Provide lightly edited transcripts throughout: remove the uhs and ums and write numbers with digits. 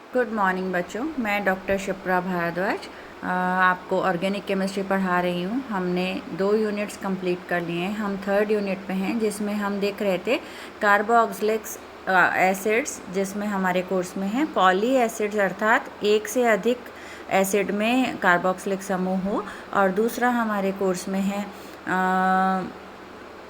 Good morning बच्चों, मैं doctor Shipra Bhardwaj आपको ऑर्गेनिक केमिस्ट्री पढ़ा रही हूँ। हमने 2 यूनिट्स कंप्लीट कर लिए हैं। हम 3rd यूनिट पे हैं, जिसमें हम देख रहे थे कार्बोक्सिलिक एसिड्स, जिसमें हमारे कोर्स में है पॉली एसिड्स, अर्थात एक से अधिक एसिड में कार्बोक्सिलिक समूह हो। और दूसरा हमारे कोर्स में है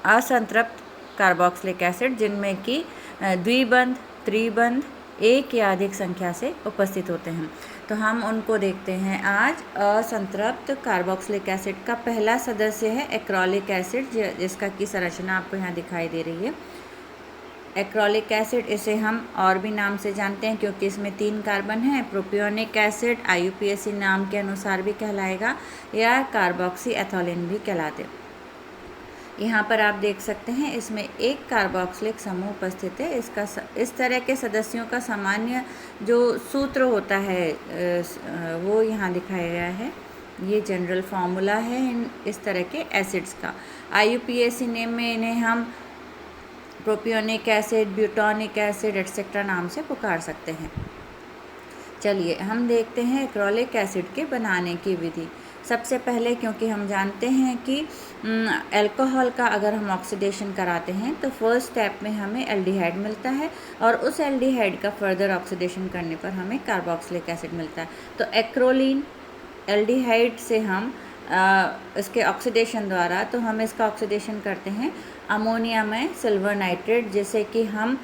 असंतृप्त कार्बोक्सिलिक एसिड, जिनमें कि द्विबंध, त्रिबंध, एक या अधिक संख्या से उपस्थित होते हैं। तो हम उनको देखते हैं आज। असंतृप्त कार्बोक्सिलिक एसिड का पहला सदस्य है एक्रोलिक एसिड, जिसका की संरचना आपको यहाँ दिखाई दे रही है। एक्रोलिक एसिड, इसे हम और भी नाम से जानते हैं क्योंकि इसमें 3 कार्बन है। प्रोपियोनिक एसिड IUPAC नाम के अनुसार भी कहलाएगा, या कार्बोक्सी एथोलिन भी कहलाते। यहाँ पर आप देख सकते हैं इसमें एक कार्बोक्सिलिक समूह उपस्थित है। इसका इस तरह के सदस्यों का सामान्य जो सूत्र होता है वो यहाँ दिखाया गया है। ये जनरल फार्मूला है इस तरह के एसिड्स का। IUPAC नेम में इन्हें हम प्रोपियोनिक एसिड, ब्यूटोनिक एसिड एटसेट्रा नाम से पुकार सकते हैं। चलिए हम देखते हैं एक्रोलिक एसिड के बनाने की विधि। सबसे पहले, क्योंकि हम जानते हैं कि अल्कोहल का अगर हम ऑक्सीडेशन कराते हैं तो फर्स्ट स्टेप में हमें एल्डिहाइड मिलता है, और उस एल्डिहाइड का फर्दर ऑक्सीडेशन करने पर हमें कार्बोक्सिलिक एसिड मिलता है। तो एक्रोलीन एल्डिहाइड से हम इसके ऑक्सीडेशन द्वारा, तो हम इसका ऑक्सीडेशन करते हैं अमोनिया में सिल्वर नाइट्रेट, जिसे कि हम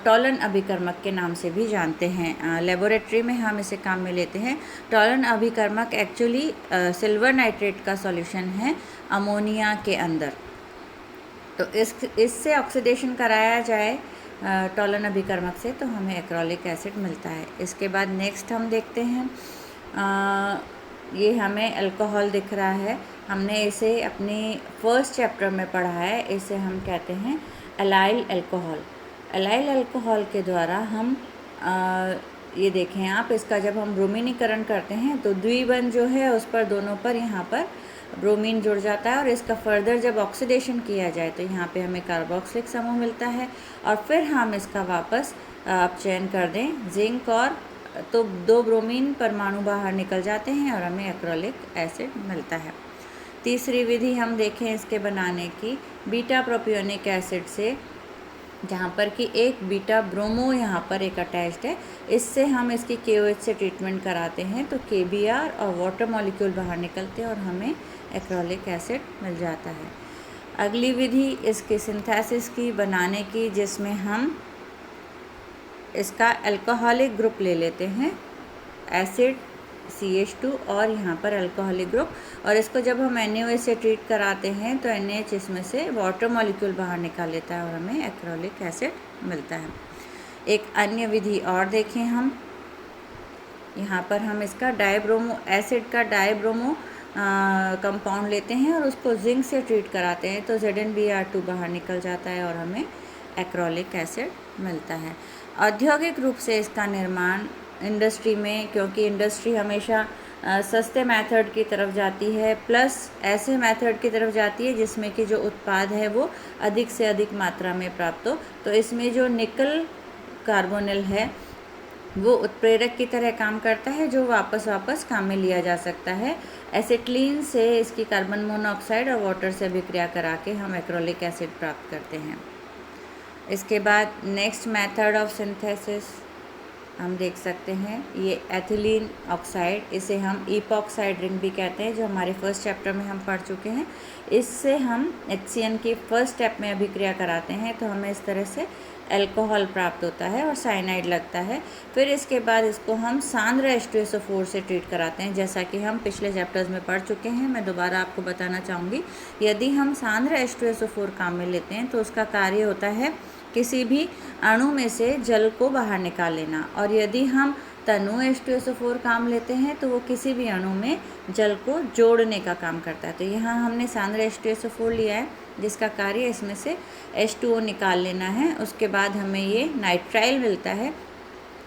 टॉलन अभिकर्मक के नाम से भी जानते हैं। लेबोरेटरी में हम इसे काम में लेते हैं। टॉलन अभिकर्मक एक्चुअली सिल्वर नाइट्रेट का सॉल्यूशन है अमोनिया के अंदर। तो इससे ऑक्सीडेशन कराया जाए टॉलन अभिकर्मक से, तो हमें एक्रोलिक एसिड मिलता है। इसके बाद नेक्स्ट हम देखते हैं, ये हमें अल्कोहल दिख रहा है। हमने इसे अपनी फर्स्ट चैप्टर में पढ़ा है। इसे हम कहते हैं एलाइल अल्कोहल। एलाइल अल्कोहल के द्वारा हम ये देखें आप, इसका जब हम ब्रोमीनीकरण करते हैं तो द्विबंध जो है उस पर दोनों पर यहाँ पर ब्रोमीन जुड़ जाता है, और इसका फर्दर जब ऑक्सीडेशन किया जाए तो यहाँ पे हमें कार्बोक्सिलिक समूह मिलता है। और फिर हम इसका वापस आप चयन कर दें जिंक, और तो 2 ब्रोमीन परमाणु बाहर निकल जाते हैं और हमें एक्रोलिक एसिड मिलता है। तीसरी विधि हम देखें इसके बनाने की, बीटा प्रोपियोनिक एसिड से, जहाँ पर कि एक बीटा ब्रोमो यहाँ पर एक अटैच्ड है। इससे हम इसकी KOH से ट्रीटमेंट कराते हैं तो KBr और वाटर मॉलिक्यूल बाहर निकलते हैं और हमें एक्रोलिक एसिड मिल जाता है। अगली विधि इसके सिंथेसिस की, बनाने की, जिसमें हम इसका अल्कोहलिक ग्रुप ले लेते हैं, एसिड CH2 और यहाँ पर अल्कोहलिक ग्रुप, और इसको जब हम NaOH से ट्रीट कराते हैं तो NaH इसमें से वाटर मॉलिक्यूल बाहर निकाल लेता है और हमें एक्रोलिक एसिड मिलता है। एक अन्य विधि और देखें हम, यहाँ पर हम इसका डाइब्रोमो एसिड का डाइब्रोमो कंपाउंड लेते हैं और उसको जिंक से ट्रीट कराते हैं तो ZnBr2 बाहर निकल जाता है और हमें एक्रोलिक एसिड मिलता है। औद्योगिक रूप से इसका निर्माण इंडस्ट्री में, क्योंकि इंडस्ट्री हमेशा सस्ते मेथड की तरफ जाती है, प्लस ऐसे मेथड की तरफ जाती है जिसमें कि जो उत्पाद है वो अधिक से अधिक मात्रा में प्राप्त हो। तो इसमें जो निकल कार्बोनिल है वो उत्प्रेरक की तरह काम करता है, जो वापस काम में लिया जा सकता है। एसिटिलीन से इसकी कार्बन मोनोऑक्साइड और वाटर से अभिक्रिया करा के हम एक्रोलिक एसिड प्राप्त करते हैं। इसके बाद नेक्स्ट मेथड ऑफ सिंथेसिस हम देख सकते हैं, ये एथिलीन ऑक्साइड, इसे हम ईपॉक्साइड रिंग भी कहते हैं, जो हमारे फर्स्ट चैप्टर में हम पढ़ चुके हैं। इससे हम HCN की फर्स्ट स्टेप में अभिक्रिया कराते हैं तो हमें इस तरह से अल्कोहल प्राप्त होता है और साइनाइड लगता है। फिर इसके बाद इसको हम सांद्र H2SO4 से ट्रीट कराते हैं, जैसा कि हम पिछले चैप्टर्स में पढ़ चुके हैं। मैं दोबारा आपको बताना चाहूँगी, यदि हम सांद्र H2SO4 काम में लेते हैं तो उसका कार्य होता है किसी भी अणु में से जल को बाहर निकाल लेना, और यदि हम तनु H2SO4 काम लेते हैं तो वो किसी भी अणु में जल को जोड़ने का काम करता है। तो यहाँ हमने सांद्र H2SO4 लिया है, जिसका कार्य इसमें से H2O निकाल लेना है। उसके बाद हमें ये नाइट्राइल मिलता है,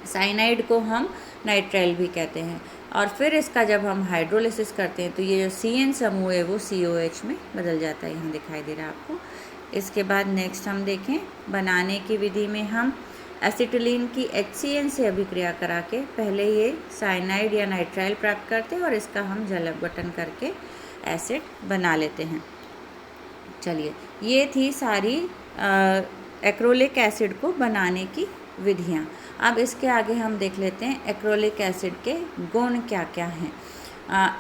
साइनाइड को हम नाइट्राइल भी कहते हैं। और फिर इसका जब हम हाइड्रोलिसिस करते हैं तो ये जो CN समूह है वो COH में बदल जाता है, यहाँ दिखाई दे रहा है आपको। इसके बाद नेक्स्ट हम देखें बनाने की विधि में, हम एसिटिलीन की HCN से अभिक्रिया करा के पहले ये साइनाइड या नाइट्राइल प्राप्त करते हैं और इसका हम जल अपघटन करके एसिड बना लेते हैं। चलिए, ये थी सारी एक्रोलिक एसिड को बनाने की विधियाँ। अब इसके आगे हम देख लेते हैं एक्रोलिक एसिड के गुण क्या क्या हैं।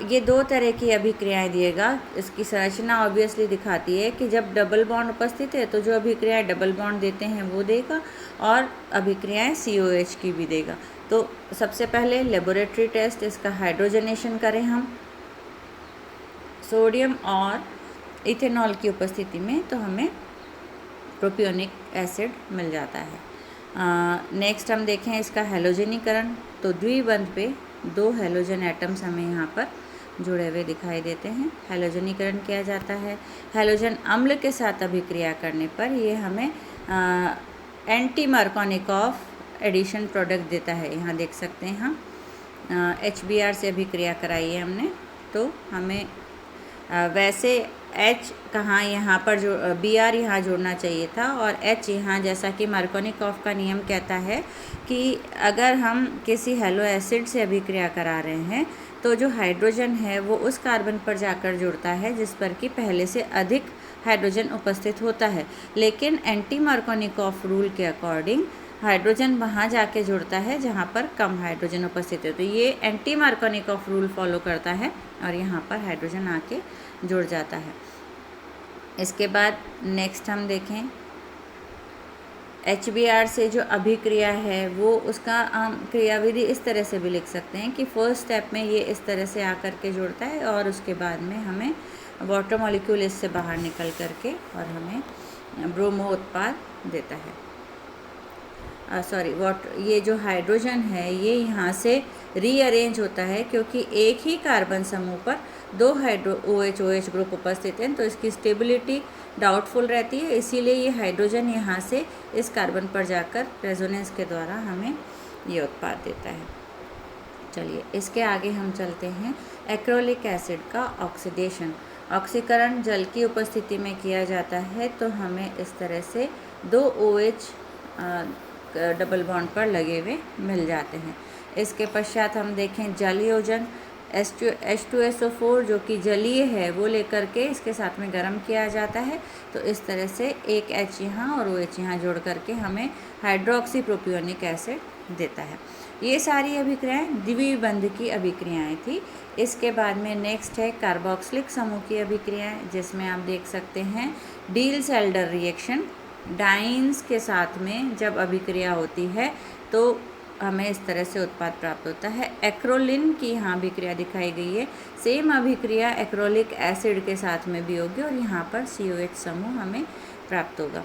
ये दो तरह की अभिक्रियाएं दिएगा। इसकी संरचना ऑब्वियसली दिखाती है कि जब डबल बॉन्ड उपस्थित है तो जो अभिक्रियाएं डबल बॉन्ड देते हैं वो देगा, और अभिक्रियाएं COH की भी देगा। तो सबसे पहले लेबोरेटरी टेस्ट इसका हाइड्रोजनेशन करें हम सोडियम और इथेनॉल की उपस्थिति में, तो हमें प्रोपियोनिक एसिड मिल जाता है। नेक्स्ट हम देखें इसका हैलोजनीकरण। तो द्विबंध पे 2 हैलोजन एटम्स हमें यहाँ पर जुड़े हुए दिखाई देते हैं। हैलोजनीकरण किया जाता है। हैलोजन अम्ल के साथ अभिक्रिया करने पर ये हमें एंटी मार्कोनिकॉफ एडिशन प्रोडक्ट देता है। यहाँ देख सकते हैं हम HBr से अभिक्रिया कराई है हमने, तो हमें वैसे H कहाँ यहाँ पर जो Br यहाँ जोड़ना चाहिए था और H यहाँ, जैसा कि मार्कोनिकॉफ का नियम कहता है कि अगर हम किसी हैलो एसिड से अभिक्रिया करा रहे हैं तो जो हाइड्रोजन है वो उस कार्बन पर जाकर जुड़ता है जिस पर कि पहले से अधिक हाइड्रोजन उपस्थित होता है, लेकिन एंटी मार्कोनिकॉफ रूल के अकॉर्डिंग हाइड्रोजन वहाँ जाके जुड़ता है जहाँ पर कम हाइड्रोजन उपस्थित है। तो ये एंटी मार्कोनिकॉफ रूल फॉलो करता है और यहाँ पर हाइड्रोजन आके जुड़ जाता है। इसके बाद नेक्स्ट हम देखें HBr से जो अभिक्रिया है वो उसका हम क्रियाविधि इस तरह से भी लिख सकते हैं कि फर्स्ट स्टेप में ये इस तरह से आकर के जुड़ता है और उसके बाद में हमें वाटर मॉलिक्यूल इससे बाहर निकल करके और हमें ब्रोमो उत्पाद देता है। ये जो हाइड्रोजन है ये यहाँ से रीअरेंज होता है क्योंकि एक ही कार्बन समूह पर 2 OH ग्रुप उपस्थित हैं, तो इसकी स्टेबिलिटी डाउटफुल रहती है। इसीलिए ये हाइड्रोजन यहाँ से इस कार्बन पर जाकर रेजोनेंस के द्वारा हमें ये उत्पाद देता है। चलिए, इसके आगे हम चलते हैं एक्रोलिक एसिड का ऑक्सीडेशन। ऑक्सीकरण जल की उपस्थिति में किया जाता है, तो हमें इस तरह से 2 OH डबल बॉन्ड पर लगे हुए मिल जाते हैं। इसके पश्चात हम देखें जल योजन। H2SO4 जो कि जलीय है वो लेकर के इसके साथ में गर्म किया जाता है, तो इस तरह से एक H यहाँ और OH यहाँ जोड़ करके हमें हाइड्रोक्सी प्रोपियोनिक एसिड देता है। ये सारी अभिक्रियाएं द्विबंध की अभिक्रियाएं थी। इसके बाद में नेक्स्ट है कार्बोक्सिलिक समूह की अभिक्रियाएं, जिसमें आप देख सकते हैं डील्स-एल्डर रिएक्शन। डाइन्स के साथ में जब अभिक्रिया होती है तो हमें इस तरह से उत्पाद प्राप्त होता है। एक्रोलिन की यहाँ अभिक्रिया दिखाई गई है। सेम अभिक्रिया एक्रोलिक एसिड के साथ में भी होगी और यहाँ पर COH समूह हमें प्राप्त होगा।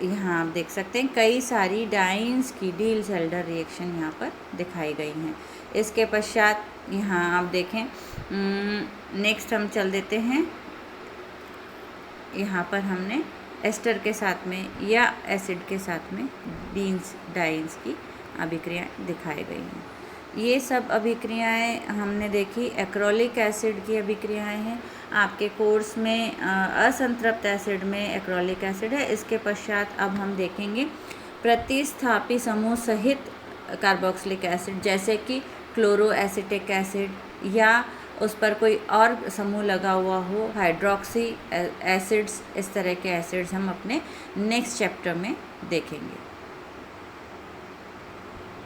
यहाँ आप देख सकते हैं कई सारी डाइन्स की डील्स-एल्डर रिएक्शन यहाँ पर दिखाई गई हैं। इसके पश्चात यहाँ आप देखें नेक्स्ट हम चल देते हैं। यहाँ पर हमने एस्टर के साथ में या एसिड के साथ में डाइन्स की अभिक्रिया दिखाई गई हैं। ये सब अभिक्रियाएं हमने देखी। एक्रोलिक एसिड की अभिक्रियाएं हैं। आपके कोर्स में असंतृप्त एसिड में एक्रोलिक एसिड है। इसके पश्चात अब हम देखेंगे प्रतिस्थापी समूह सहित कार्बोक्सिलिक एसिड, जैसे कि क्लोरो एसिटिक एसिड या उस पर कोई और समूह लगा हुआ हो, हाइड्रोक्सी एसिड्स, इस तरह के एसिड्स हम अपने नेक्स्ट चैप्टर में देखेंगे।